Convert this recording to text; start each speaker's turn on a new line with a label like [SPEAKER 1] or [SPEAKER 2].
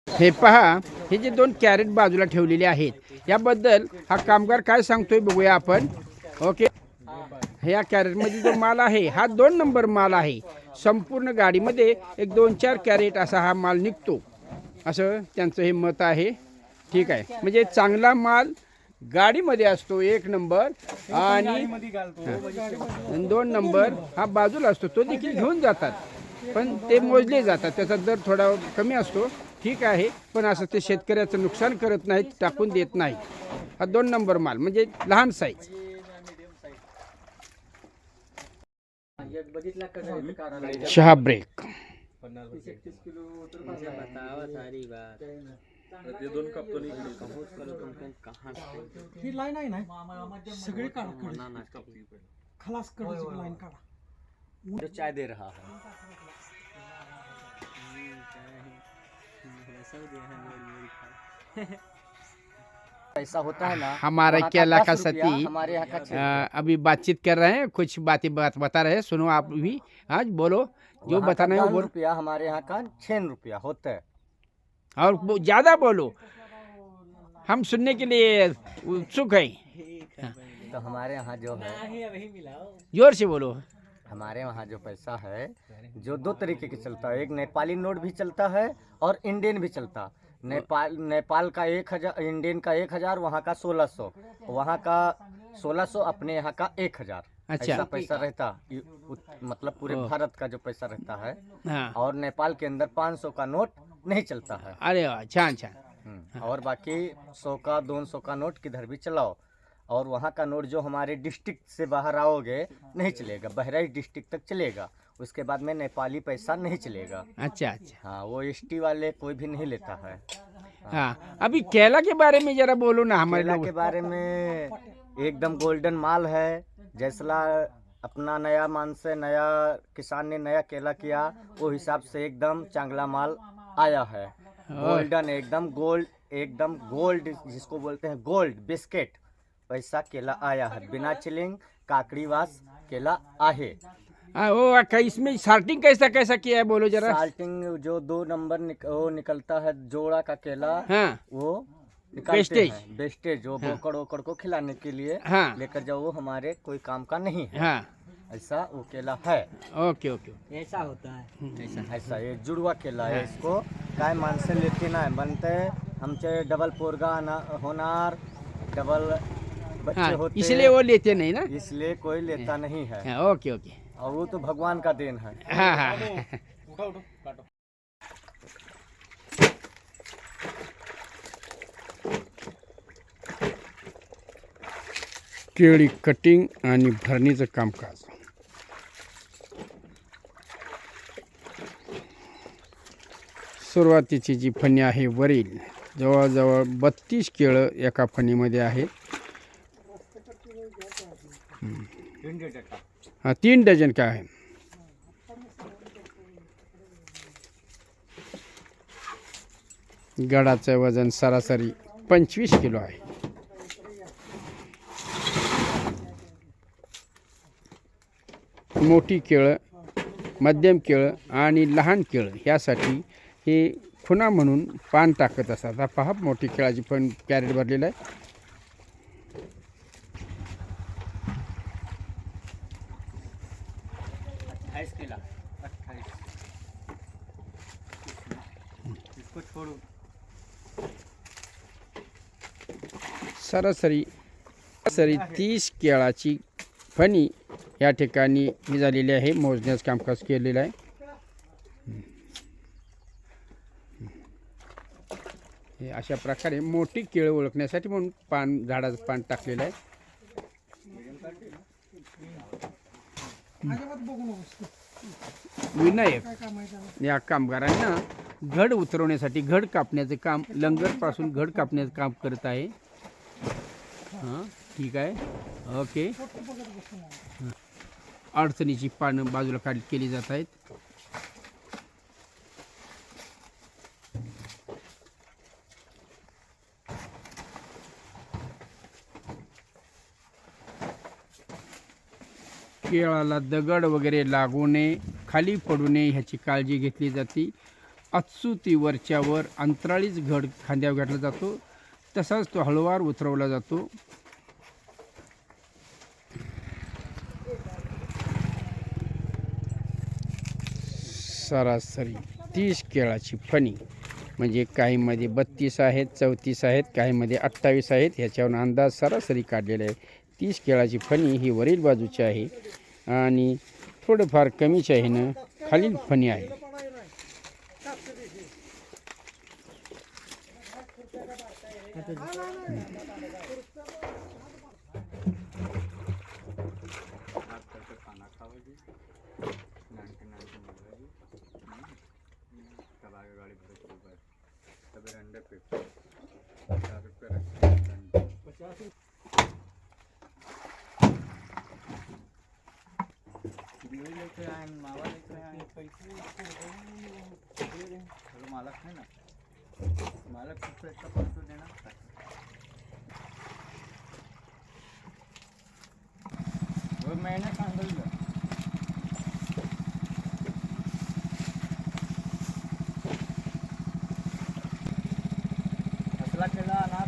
[SPEAKER 1] हे पहा, हे जे 2 कॅरेट बाजूला ठेवलेले आहेत याबद्दल हा कामगार काय सांगतोय बघूया आपण. ओके, ह्या कॅरेटमध्ये जो माल आहे हा 2 नंबर माल आहे. संपूर्ण गाडीमध्ये एक 2-4 कॅरेट असा हा माल निघतो, असं त्यांचं हे मत आहे. ठीक आहे, म्हणजे चांगला माल गाडीमध्ये असतो 1 नंबर, आणि 2 नंबर हा बाजूला असतो, तो देखील घेऊन जातात, पण ते मोजले जातात, त्याचा दर थोडा कमी असतो. ठीक आहे, पण असं ते शेतकऱ्याचं नुकसान करत नाहीत, टाकून देत नाही. हा 2 नंबर माल म्हणजे लहान साईज. चहा ब्रेक.
[SPEAKER 2] ही लाईन आहे ना, सगळे काढा, खलास कडची लाईन काढा.
[SPEAKER 3] जो चाय दे रहा है ऐसा होता है ना,
[SPEAKER 1] हमारे
[SPEAKER 3] वहाँ
[SPEAKER 1] केला का
[SPEAKER 3] 10 रुपया,
[SPEAKER 1] सती
[SPEAKER 3] हमारे यहाँ का 6 रुपया।
[SPEAKER 1] अभी बातचीत कर रहे हैं, कुछ बातें बता रहे हैं, सुनो आप भी। आज बोलो, जो
[SPEAKER 3] वहाँ का
[SPEAKER 1] बताना है वो
[SPEAKER 3] 10
[SPEAKER 1] बोलो,
[SPEAKER 3] रुपया, हमारे यहाँ का 6 रुपया होता है।
[SPEAKER 1] और ज़्यादा बोलो, हम सुनने के लिए उत्सुक हैं।
[SPEAKER 3] तो हमारे यहाँ जो है,
[SPEAKER 1] जोर से बोलो।
[SPEAKER 3] हमारे वहाँ जो पैसा है जो 2 तरीके के चलता है, एक नेपाली नोट भी चलता है और इंडियन भी चलता। नेपाल का 1000, इंडियन का 1000, वहाँ का 1600, वहाँ का 1600, अपने यहाँ का 1000।
[SPEAKER 1] अच्छा।
[SPEAKER 3] ऐसा पैसा रहता, मतलब पूरे
[SPEAKER 1] ओह।
[SPEAKER 3] भारत का जो पैसा रहता है।
[SPEAKER 1] हाँ,
[SPEAKER 3] और नेपाल के अंदर 500 का नोट नहीं चलता है।
[SPEAKER 1] अरे वाह, छान छान।
[SPEAKER 3] और बाकी 100 का 200 का नोट किधर भी चलाओ। और वहाँ का नोट जो हमारे डिस्ट्रिक्ट से बाहर आओगे नहीं चलेगा, बहराइच डिस्ट्रिक्ट तक चलेगा, उसके बाद में नेपाली पैसा नहीं चलेगा।
[SPEAKER 1] अच्छा अच्छा।
[SPEAKER 3] हाँ, वो एसटी वाले कोई भी नहीं लेता है।
[SPEAKER 1] हाँ, अभी केला के बारे में जरा बोलो ना हमारे
[SPEAKER 3] केला
[SPEAKER 1] लोग।
[SPEAKER 3] के बारे में एकदम गोल्डन माल है। जैसला अपना नया मान से नया किसान ने नया केला किया, वो हिसाब से एकदम चांगला माल आया है। गोल्डन एकदम गोल्ड जिसको बोलते हैं, गोल्ड बिस्किट वैसा केला आया है। बिना चिलिंग काकड़ीवास केला आहे।
[SPEAKER 1] हाँ, वो इसमें सार्टिंग कैसा कैसा किया है बोलो जरा।
[SPEAKER 3] साल्टिंग जो 2 नंबर वो निकलता है, जोड़ा का केला,
[SPEAKER 1] हाँ
[SPEAKER 3] वो निकालते
[SPEAKER 1] वेस्टेज।
[SPEAKER 3] हैं, वेस्टेज जो बोकड़ ओकड़ को खिलाने के लिए
[SPEAKER 1] हाँ
[SPEAKER 3] लेकर जाओ, वो हमारे कोई काम का नहीं है।
[SPEAKER 1] हाँ,
[SPEAKER 3] ऐसा वो केला है।
[SPEAKER 1] Okay okay.
[SPEAKER 2] ऐसा होता है।
[SPEAKER 3] ऐसा ये जुड़वा केला है। इसको काय माणसं लेते नाही, बनते आमचे डबल पोरगा होणार, डबल बच्चे
[SPEAKER 1] हाँ,
[SPEAKER 3] होते,
[SPEAKER 1] इसलिए वो लेते नहीं ना।
[SPEAKER 3] इसलिए कोई लेता नहीं है।
[SPEAKER 1] हाँ, ओके ओके।
[SPEAKER 3] और वो तो भगवान का देन है।
[SPEAKER 1] हाँ हाँ। केळी कटिंग आणि भरणीचं कामकाज. सुरुवातीची जी फणी आहे वरील, जवळजवळ 32 केळं एका फणीमध्ये आहे. हाँ, 3 डजन का है. गडाचं वजन सरासरी 25 किलो आहे. मोठी केळं, मध्यम केळं आणि लहान केळं ह्यासाठी हे खुणा म्हणून पान टाकत असतात. हा पहा, मोठी केळाची पण कॅरेट भरलेलं आहे. सरासरी 30 केळाची फणी या ठिकाणी ही झालेली आहे. मोजण्याचं कामकाज केलेलं आहे. हे अशा प्रकारे मोठी केळं ओळखण्यासाठी म्हणून पान, झाडाचं पान टाकलेलं आहे. विनायक या कामगारांना घड उतरवण्यासाठी घड कापण्याचे काम, लंगरपासून घड कापण्याचं काम करत आहे. हां, ठीक आहे, ओके. अडचणीची पानं बाजूला केली जात आहेत. केळाला दगड वगैरे लागू नये, खाली पडू नये ह्याची काळजी घेतली जाते. अचूती वरच्यावर अंतराळीच घड खांद्यावर घातला जातो, तसाच तो हळूवार उतरवला जातो. सरासरी 30 केळाची फणी, म्हणजे काहीमध्ये 32 आहेत, 34 आहेत, काहीमध्ये 28 आहेत. ह्याच्यावरून अंदाज सरासरी काढलेला आहे. 30 केळाची फणी ही वरील बाजूची आहे आणि थोडंफार कमीच्या ह्यानं खालील फणी आहे.
[SPEAKER 3] असला केला अनार